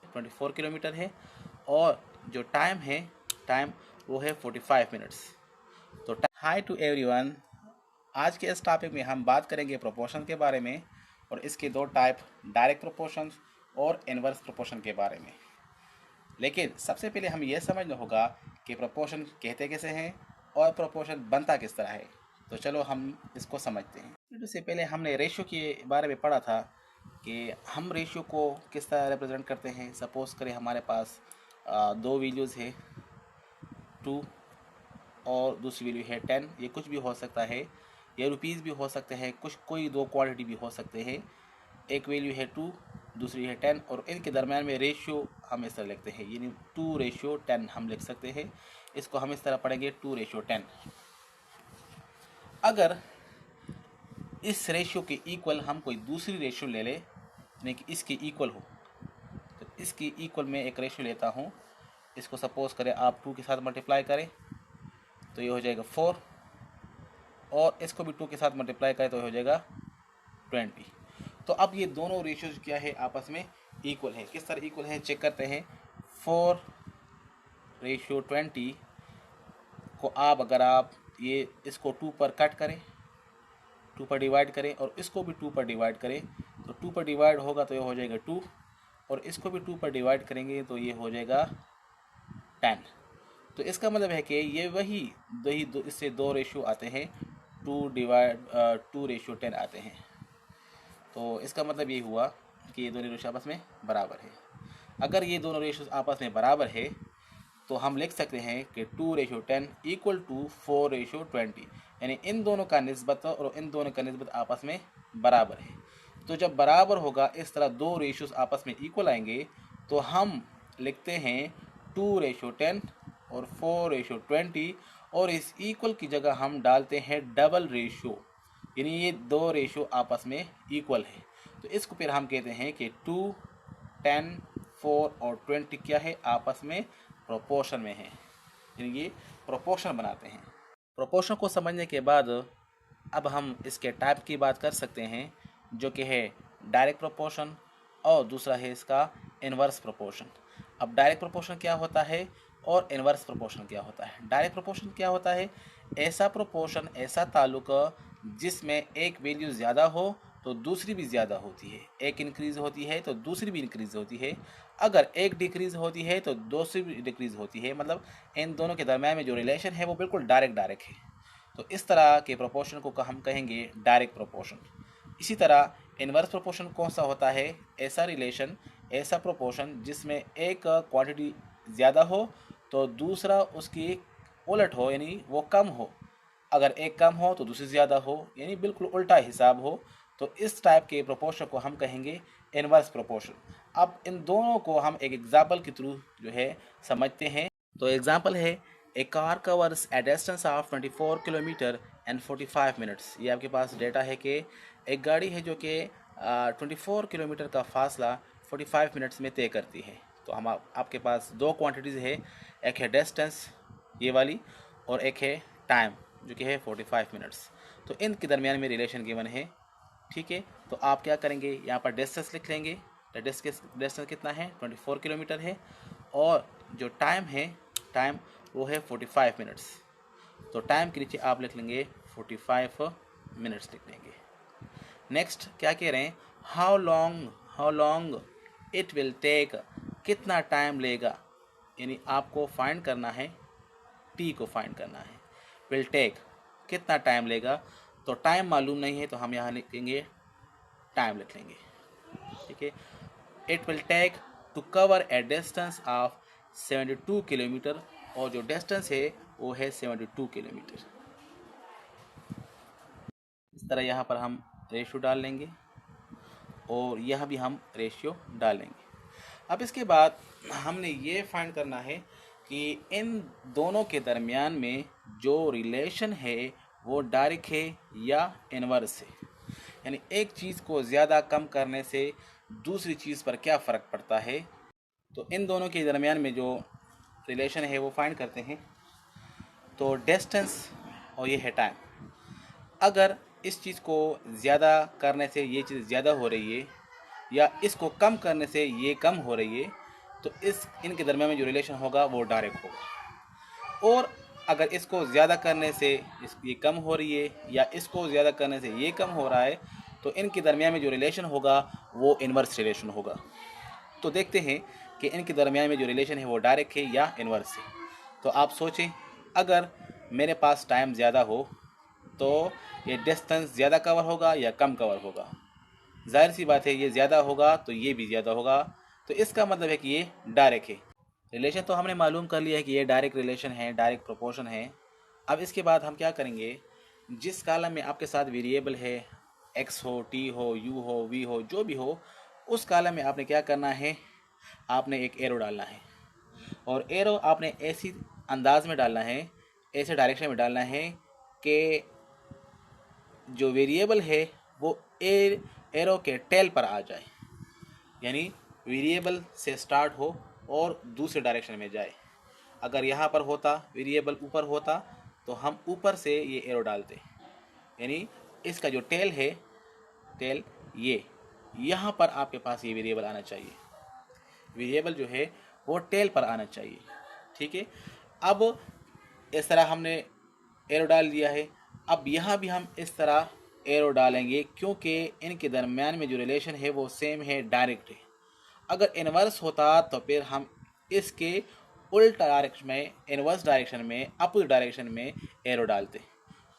24 kilometre है, और जो टाइम वो है 45 मिनट्स। तो हाय टू एवरीवन, आज के इस टॉपिक में हम बात करेंगे प्रोपोर्शन के बारे में, और इसके दो टाइप, डायरेक्ट प्रोपोर्शन और इनवर्स प्रोपोर्शन के बारे में। लेकिन सबसे पहले हमें यह समझना होगा कि प्रोपोर्शन कहते कैसे हैं और प्रोपोर्शन बनता किस तरह है। तो चलो हम इसको समझते हैं। इससे पहले हमने रेशियो के बारे में पढ़ा था कि हम रेशियो को किस तरह रिप्रेजेंट करते हैं। सपोज़ करें हमारे पास दो वैल्यूज़ है 2 और दूसरी वैल्यू है 10। ये कुछ भी हो सकता है, ये रुपीज़ भी हो सकते हैं, कोई दो क्वांटिटी भी हो सकते हैं। एक वैल्यू है 2, दूसरी है 10, और इनके दरम्यान में रेशियो हम इस तरह लिखते हैं, यानी 2:10 हम लिख सकते हैं। इसको हम इस तरह पढ़ेंगे 2:10। अगर इस रेशियो के इक्वल हम कोई दूसरी रेशियो ले ले, यानी कि इसके इक्वल हो, तो इसकी इक्वल में एक रेशियो लेता हूँ। इसको सपोज करें आप 2 के साथ मल्टीप्लाई करें तो ये हो जाएगा 4, और इसको भी 2 के साथ मल्टीप्लाई करें तो ये हो जाएगा 20। तो अब ये दोनों रेशियोज क्या है, आपस में इक्वल है। किस तरह इक्वल है चेक करते हैं। 4:20 को अगर आप ये इसको 2 पर कट करें, 2 पर डिवाइड करें, और इसको भी 2 पर डिवाइड करें, तो 2 पर डिवाइड होगा तो ये हो जाएगा 2, और इसको भी 2 पर डिवाइड करेंगे तो ये हो जाएगा 10। तो इसका मतलब है कि ये वही दो इससे दो रेशियो आते हैं, 2:10 आते हैं। तो इसका मतलब ये हुआ कि ये दोनों रेशियो आपस में बराबर है। अगर ये दोनों रेशियो आपस में बराबर है तो हम लिख सकते हैं कि 2:10 इक्वल टू 4:20, यानी इन दोनों का निस्बत और इन दोनों का निस्बत आपस में बराबर है। तो जब बराबर होगा, इस तरह दो रेशियोज आपस में इक्वल आएंगे, तो हम लिखते हैं 2:10 और 4:20, और इस इक्वल की जगह हम डालते हैं डबल रेशियो, यानी ये दो रेशियो आपस में इक्वल है। तो इसको फिर हम कहते हैं कि 2, 10, 4 और 20 क्या है, आपस में प्रोपोर्शन में है, यानी ये प्रोपोर्शन बनाते हैं। प्रोपोर्शन को समझने के बाद अब हम इसके टाइप की बात कर सकते हैं, जो कि है डायरेक्ट प्रोपोर्शन, और दूसरा है इसका इनवर्स प्रोपोर्शन। अब डायरेक्ट प्रोपोर्शन क्या होता है और इनवर्स प्रोपोर्शन क्या होता है। डायरेक्ट प्रोपोर्शन क्या होता है, ऐसा प्रोपोर्शन, ऐसा ताल्लुक जिसमें एक वैल्यू ज़्यादा हो तो दूसरी भी ज़्यादा होती है, एक इंक्रीज़ होती है तो दूसरी भी इंक्रीज़ होती है, अगर एक डिक्रीज़ होती है तो दूसरी भी डिक्रीज़ होती है। मतलब इन दोनों के दरम्यान में जो रिलेशन है वो बिल्कुल डायरेक्ट है। तो इस तरह के प्रोपोर्शन को हम कहेंगे डायरेक्ट प्रोपोर्शन। इसी तरह इनवर्स प्रोपोर्शन कौन सा होता है, ऐसा रिलेशन, ऐसा प्रोपोर्शन जिसमें एक क्वांटिटी ज़्यादा हो तो दूसरा उसकी उलट हो, यानी वो कम हो। अगर एक कम हो तो दूसरी ज़्यादा हो, यानी बिल्कुल उल्टा हिसाब हो। तो इस टाइप के प्रोपोर्शन को हम कहेंगे इनवर्स प्रोपोर्शन। अब इन दोनों को हम एक एग्जाम्पल के थ्रू जो है समझते हैं। तो एग्जाम्पल है, a car covers a distance of 24 kilometre and 45 minutes. ये आपके पास डेटा है कि एक गाड़ी है जो कि 24 किलोमीटर का फासला 45 मिनट्स में तय करती है। तो हम आपके पास दो क्वांटिटीज़ है, एक है डिस्टेंस ये वाली, और एक है टाइम जो कि है 45 मिनट्स। तो इनके दरमियान में रिलेशन गिवन है, ठीक है। तो आप क्या करेंगे, यहाँ पर डिस्टेंस लिख लेंगे। तो डिस्टेंस कितना है, 24 किलोमीटर है, और जो टाइम वो है 45 मिनट्स। तो टाइम के नीचे आप लिख लेंगे 45 मिनट्स लिख लेंगे। नेक्स्ट क्या कह रहे हैं, how long it will take, कितना टाइम लेगा, यानी आपको फाइंड करना है, टी को फाइंड करना है। विल टेक कितना टाइम लेगा, तो टाइम मालूम नहीं है तो हम यहाँ लिखेंगे टाइम लिख लेंगे, ठीक है। It will take to cover a distance of 72 kilometre, और जो डिस्टेंस है वो है 72 किलोमीटर। इस तरह यहाँ पर हम रेशियो डाल लेंगे, और यहाँ भी हम रेशियो डालेंगे। अब इसके बाद हमने ये फाइंड करना है कि इन दोनों के दरमियान में जो रिलेशन है वो डायरेक्ट है या इनवर्स है, यानी एक चीज़ को ज़्यादा कम करने से दूसरी चीज़ पर क्या फ़र्क पड़ता है। तो इन दोनों के दरमियान में जो रिलेशन है वो फाइंड करते हैं। तो डिस्टेंस और ये है टाइम, अगर इस चीज़ को ज़्यादा करने से ये चीज़ ज़्यादा हो रही है, या इसको कम करने से ये कम हो रही है, तो इनके दरमियान में जो रिलेशन होगा वो डायरेक्ट होगा। और अगर इसको ज़्यादा करने से ये कम हो रही है या इसको ज़्यादा करने से ये कम हो रहा है, तो इनके दरमियान में जो रिलेशन होगा वो इन्वर्स रिलेशन होगा। तो देखते हैं कि इनके दरमियान में जो रिलेशन है वो डायरेक्ट है या इन्वर्स है। तो आप सोचें, अगर मेरे पास टाइम ज़्यादा हो तो ये डिस्टेंस ज़्यादा कवर होगा या कम कवर होगा? जाहिर सी बात है, ये ज़्यादा होगा तो ये भी ज़्यादा होगा, तो इसका मतलब है कि ये डायरेक्ट है। रिलेशन तो हमने मालूम कर लिया है कि ये डायरेक्ट रिलेशन है, डायरेक्ट प्रोपोर्शन है। अब इसके बाद हम क्या करेंगे, जिस कॉलम में आपके साथ वेरिएबल है, एक्स हो, टी हो, यू हो, वी हो, जो भी हो, उस कॉलम में आपने क्या करना है, आपने एक एरो डालना है। और एरो आपने ऐसी अंदाज में डालना है, ऐसे डायरेक्शन में डालना है कि जो वेरिएबल है वो एरो के टेल पर आ जाए, यानी वेरिएबल से स्टार्ट हो और दूसरे डायरेक्शन में जाए। अगर यहाँ पर होता, वेरिएबल ऊपर होता, तो हम ऊपर से ये एरो डालते, यानी इसका जो टेल है, टेल ये यहाँ पर आपके पास ये वेरिएबल आना चाहिए, वेरिएबल जो है वो टेल पर आना चाहिए। ठीक है, अब इस तरह हमने एरो डाल दिया है। अब यहाँ भी हम इस तरह एरो डालेंगे क्योंकि इनके दरम्यान में जो रिलेशन है वो सेम है, डायरेक्ट है। अगर इन्वर्स होता तो फिर हम इसके उल्टा डायरेक्शन में, इन्वर्स डायरेक्शन में, अपोजिट डायरेक्शन में एरो डालते।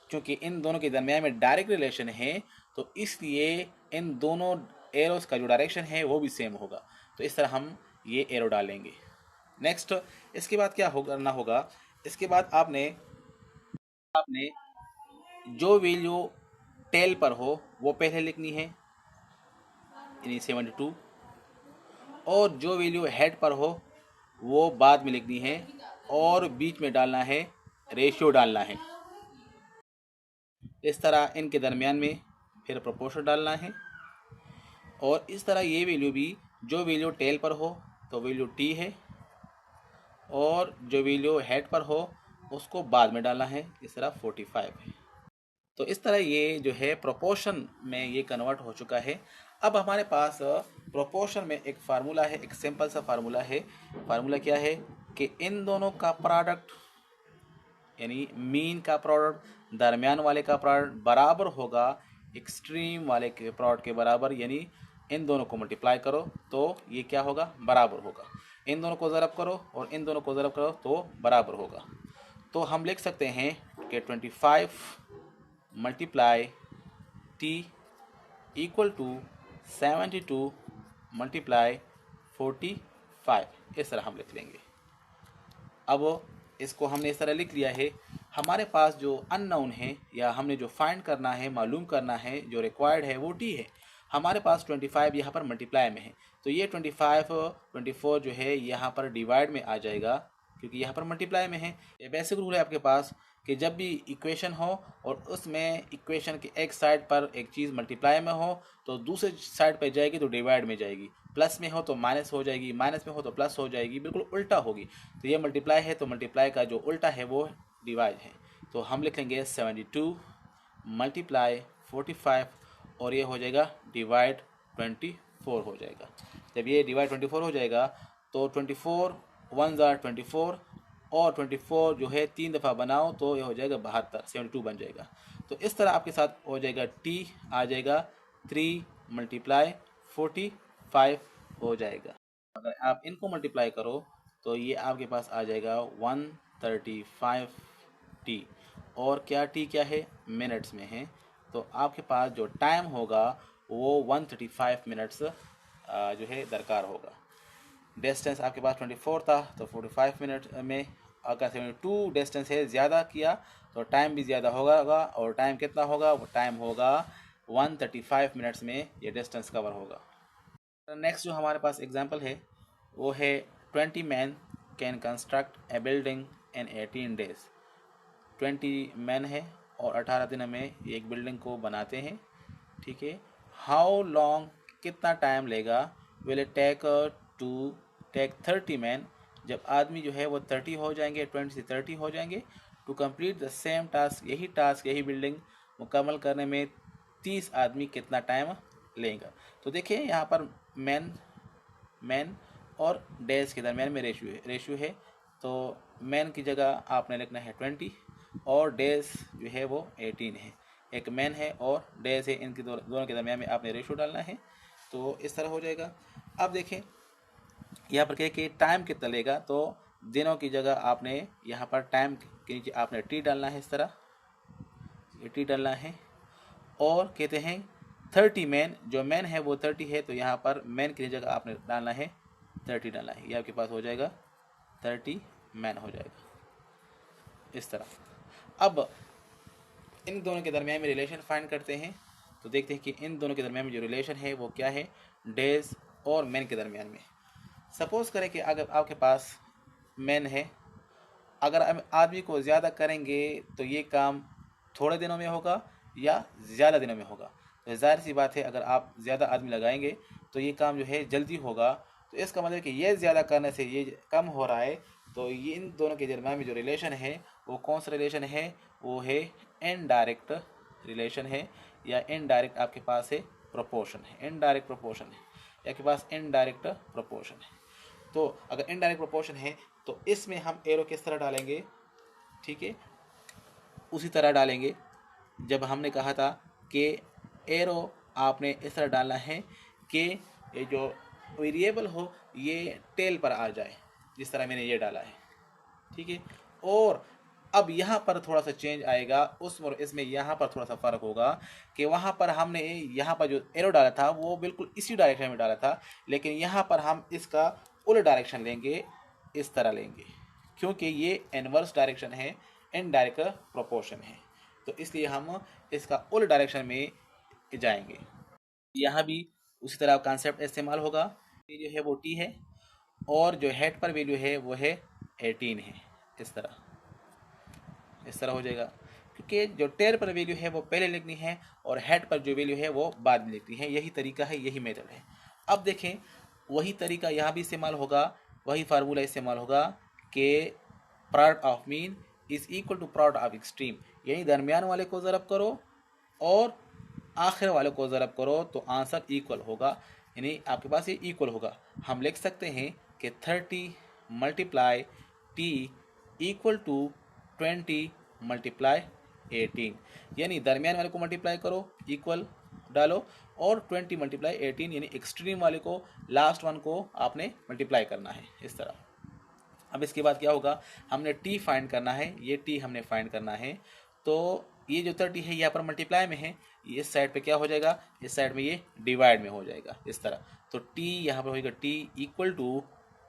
क्योंकि इन दोनों के दरम्यान में डायरेक्ट रिलेशन है, तो इसलिए इन दोनों एरोस का जो डायरेक्शन है वो भी सेम होगा। तो इस तरह हम ये एरो डालेंगे। नेक्स्ट, इसके बाद क्या करना होगा, इसके बाद आपने जो वैल्यू टेल पर हो वो पहले लिखनी है, यानी 72, और जो वैल्यू हेड पर हो वो बाद में लिखनी है, और बीच में डालना है, रेशियो डालना है। इस तरह इनके दरमियान में फिर प्रोपोर्शन डालना है, और इस तरह ये वैल्यू भी, जो वैल्यू टेल पर हो तो वैल्यू टी है, और जो वैल्यू हेड पर हो उसको बाद में डालना है, इस तरह 45 है। तो इस तरह ये जो है प्रोपोर्शन में ये कन्वर्ट हो चुका है। अब हमारे पास प्रोपोर्शन में एक फार्मूला है, एक सिंपल सा फार्मूला है। फार्मूला क्या है कि इन दोनों का प्रोडक्ट, यानी मीन का प्रोडक्ट दरमियान वाले का प्रोडक्ट बराबर होगा एक्सट्रीम वाले के प्रोडक्ट के बराबर, यानी इन दोनों को मल्टीप्लाई करो तो ये क्या होगा, बराबर होगा। इन दोनों को ज़रब करो और इन दोनों को ज़रब करो तो बराबर होगा। तो हम लिख सकते हैं कि 25 multiply T equal to 72 multiply 45, इस तरह हम लिख लेंगे। अब इसको हमने इस तरह लिख लिया है। हमारे पास जो अननोन है या हमने जो फाइंड करना है, मालूम करना है, जो रिक्वायर्ड है वो टी है। हमारे पास 25 यहाँ पर मल्टीप्लाई में है, तो ये 24 जो है यहाँ पर डिवाइड में आ जाएगा, क्योंकि यहाँ पर मल्टीप्लाई में है। ये बेसिक रूल है आपके पास कि जब भी इक्वेशन हो और उसमें इक्वेशन के एक साइड पर एक चीज़ मल्टीप्लाई में हो तो दूसरे साइड पर जाएगी तो डिवाइड में जाएगी, प्लस में हो तो माइनस हो जाएगी, माइनस में हो तो प्लस हो जाएगी, बिल्कुल उल्टा होगी। तो ये मल्टीप्लाई है तो मल्टीप्लाई का जो उल्टा है वो डिवाइड है। तो हम लिखेंगे 72 मल्टीप्लाई 45, और ये हो जाएगा डिवाइड 24 हो जाएगा। जब ये डिवाइड 24 हो जाएगा तो 24 1 ज़ा 24, और 24 जो है 3 दफ़ा बनाओ तो ये हो जाएगा 72, 72 बन जाएगा। तो इस तरह आपके साथ हो जाएगा, टी आ जाएगा 3 मल्टीप्लाई 45 हो जाएगा। अगर आप इनको मल्टीप्लाई करो तो ये आपके पास आ जाएगा 135 टी, और क्या टी क्या है, मिनट्स में है। तो आपके पास जो टाइम होगा वो 135 मिनट्स जो है दरकार होगा। डिस्टेंस आपके पास 24 था तो 45 मिनट में, अगर 72 डिस्टेंस है, ज़्यादा किया तो टाइम भी ज़्यादा होगा, और टाइम कितना होगा, वो टाइम होगा 135 मिनट्स में ये डिस्टेंस कवर होगा। नेक्स्ट जो हमारे पास एग्जांपल है वो है 20 man can construct A building in 18 days. 20 man है और 18 दिन में एक बिल्डिंग को बनाते हैं। ठीक है, हाउ लॉन्ग, कितना टाइम लेगा, will it take to take 30 man, जब आदमी जो है वो 30 हो जाएंगे, 20 से 30 हो जाएंगे, to complete the same task, यही बिल्डिंग मुकम्मल करने में 30 आदमी कितना टाइम लेगा। तो देखिए यहाँ पर मैन और डेज के दरमियान में रेशियो है। तो मैन की जगह आपने लिखना है 20 और डेज जो है वो 18 है। एक मैन है और डेज है, इनके दोनों के दरमियान में आपने रेशियो डालना है। तो इस तरह हो जाएगा। अब देखें यहाँ पर क्या कि टाइम कितना लेगा, तो दिनों की जगह आपने यहाँ पर टाइम के नीचे आपने टी डालना है, इस तरह ये टी डालना है। और कहते हैं 30 मैन, जो मैन है वो 30 है, तो यहाँ पर मैन की जगह आपने डालना है 30 डालना है। ये आपके पास हो जाएगा 30 मैन हो जाएगा इस तरह। अब इन दोनों के दरमियान में रिलेशन फाइंड करते हैं। तो देखते हैं कि इन दोनों के दरमियान में जो रिलेशन है वो क्या है डेज और मैन के दरमियान में। सपोज़ करें कि अगर आपके पास मैन है, अगर हम आदमी को ज़्यादा करेंगे तो ये काम थोड़े दिनों में होगा या ज़्यादा दिनों में होगा। तो जाहिर सी बात है अगर आप ज़्यादा आदमी लगाएंगे तो ये काम जो है जल्दी होगा। तो इसका मतलब कि ये ज़्यादा करने से ये कम हो रहा है। तो ये इन दोनों के दरमियान में जो रिलेशन है वो कौन सा रिलेशन है, वो है इनडायरेक्ट रिलेशन है, या इनडायरेक्ट आपके पास है प्रोपोर्शन है। इनडायरेक्ट प्रोपोर्शन है आपके पास, इनडायरेक्ट प्रोपोर्शन है। तो अगर इनडायरेक्ट प्रोपोर्शन है तो इसमें हम एरो किस तरह डालेंगे, ठीक है, उसी तरह डालेंगे जब हमने कहा था कि एरो आपने इस तरह डालना है कि ये जो वेरिएबल हो ये टेल पर आ जाए, जिस तरह मैंने ये डाला है, ठीक है। और अब यहाँ पर थोड़ा सा चेंज आएगा, इसमें यहाँ पर थोड़ा सा फ़र्क होगा कि वहाँ पर हमने यहाँ पर जो एरो डाला था वो बिल्कुल इसी डायरेक्शन में डाला था, लेकिन यहाँ पर हम इसका उल्टा डायरेक्शन लेंगे, इस तरह लेंगे, क्योंकि ये इनवर्स डायरेक्शन है, इनडायरेक्ट प्रोपोर्शन है। तो इसलिए हम इसका उल्टा डायरेक्शन में जाएंगे। यहाँ भी उसी तरह कॉन्सेप्ट इस्तेमाल होगा। ये जो है वो टी है और जो हेड पर वैल्यू है वो है 18 है, इस तरह हो जाएगा, क्योंकि जो टेल पर वैल्यू है वो पहले लिखनी है और हेड पर जो वैल्यू है वो बाद में लिखनी है। यही तरीका है, यही मेथड है। अब देखें वही तरीका यहाँ भी इस्तेमाल होगा, वही फार्मूला इस्तेमाल होगा कि product of mean is equal to product of extreme, यानी दरमियान वाले को ज़रब करो और आखिर वाले को ज़रब करो तो आंसर इक्वल होगा, यानी आपके पास ये इक्वल होगा। हम लिख सकते हैं कि 30 multiply T equal to 20 multiply 18, यानी दरमियान वाले को मल्टीप्लाई करो, इक्वल डालो, और 20 मल्टीप्लाई 18 यानी एक्सट्रीम वाले को, लास्ट वन को आपने मल्टीप्लाई करना है, इस तरह। अब इसके बाद क्या होगा, हमने टी फाइंड करना है, ये टी हमने फाइंड करना है। तो ये जो 30 है यहाँ पर मल्टीप्लाई में है, इस साइड पे क्या हो जाएगा, इस साइड में ये डिवाइड में हो जाएगा, इस तरह। तो टी यहाँ पर होगा T equal to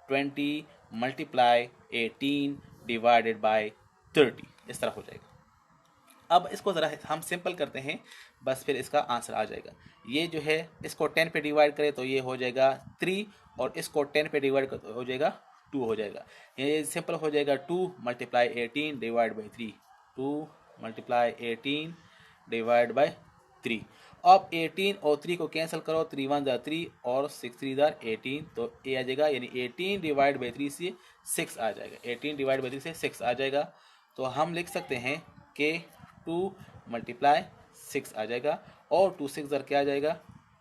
20 multiply 18 divided by 30, इस तरह हो जाएगा। अब इसको ज़रा हम सिंपल करते हैं, बस फिर इसका आंसर आ जाएगा। ये जो है इसको 10 पे डिवाइड करें तो ये हो जाएगा 3, और इसको 10 पे डिवाइड कर तो हो जाएगा 2 हो जाएगा। ये सिंपल हो जाएगा 2 multiply 18 divide by 3, 2 multiply 18 divide by 3। अब 18 और 3 को कैंसिल करो, 3 1 जार 3 और 6 3 जार 18, तो ये आ जाएगा, यानी 18 डिवाइड बाई 3 से 6 आ जाएगा, 18 डिवाइड बाई 3 से 6 आ जाएगा। तो हम लिख सकते हैं कि 2 मल्टीप्लाई 6 आ जाएगा, और 2 6 जार क्या आ जाएगा,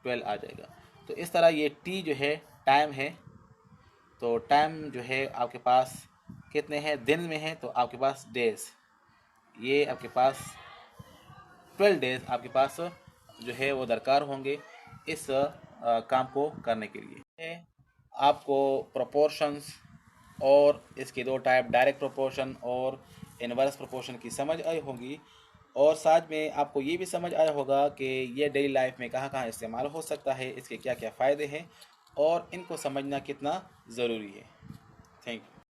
12 आ जाएगा। तो इस तरह ये टी जो है टाइम है, तो टाइम जो है आपके पास कितने हैं, दिन में है, तो आपके पास डेज, ये आपके पास 12 डेज आपके पास जो है वो दरकार होंगे इस काम को करने के लिए। आपको प्रोपोर्शंस और इसके दो टाइप, डायरेक्ट प्रोपोर्शन और इनवर्स प्रोपोर्शन की समझ आई होगी, और साथ में आपको ये भी समझ आया होगा कि ये डेली लाइफ में कहाँ कहाँ इस्तेमाल हो सकता है, इसके क्या क्या फ़ायदे हैं और इनको समझना कितना ज़रूरी है। Thank you.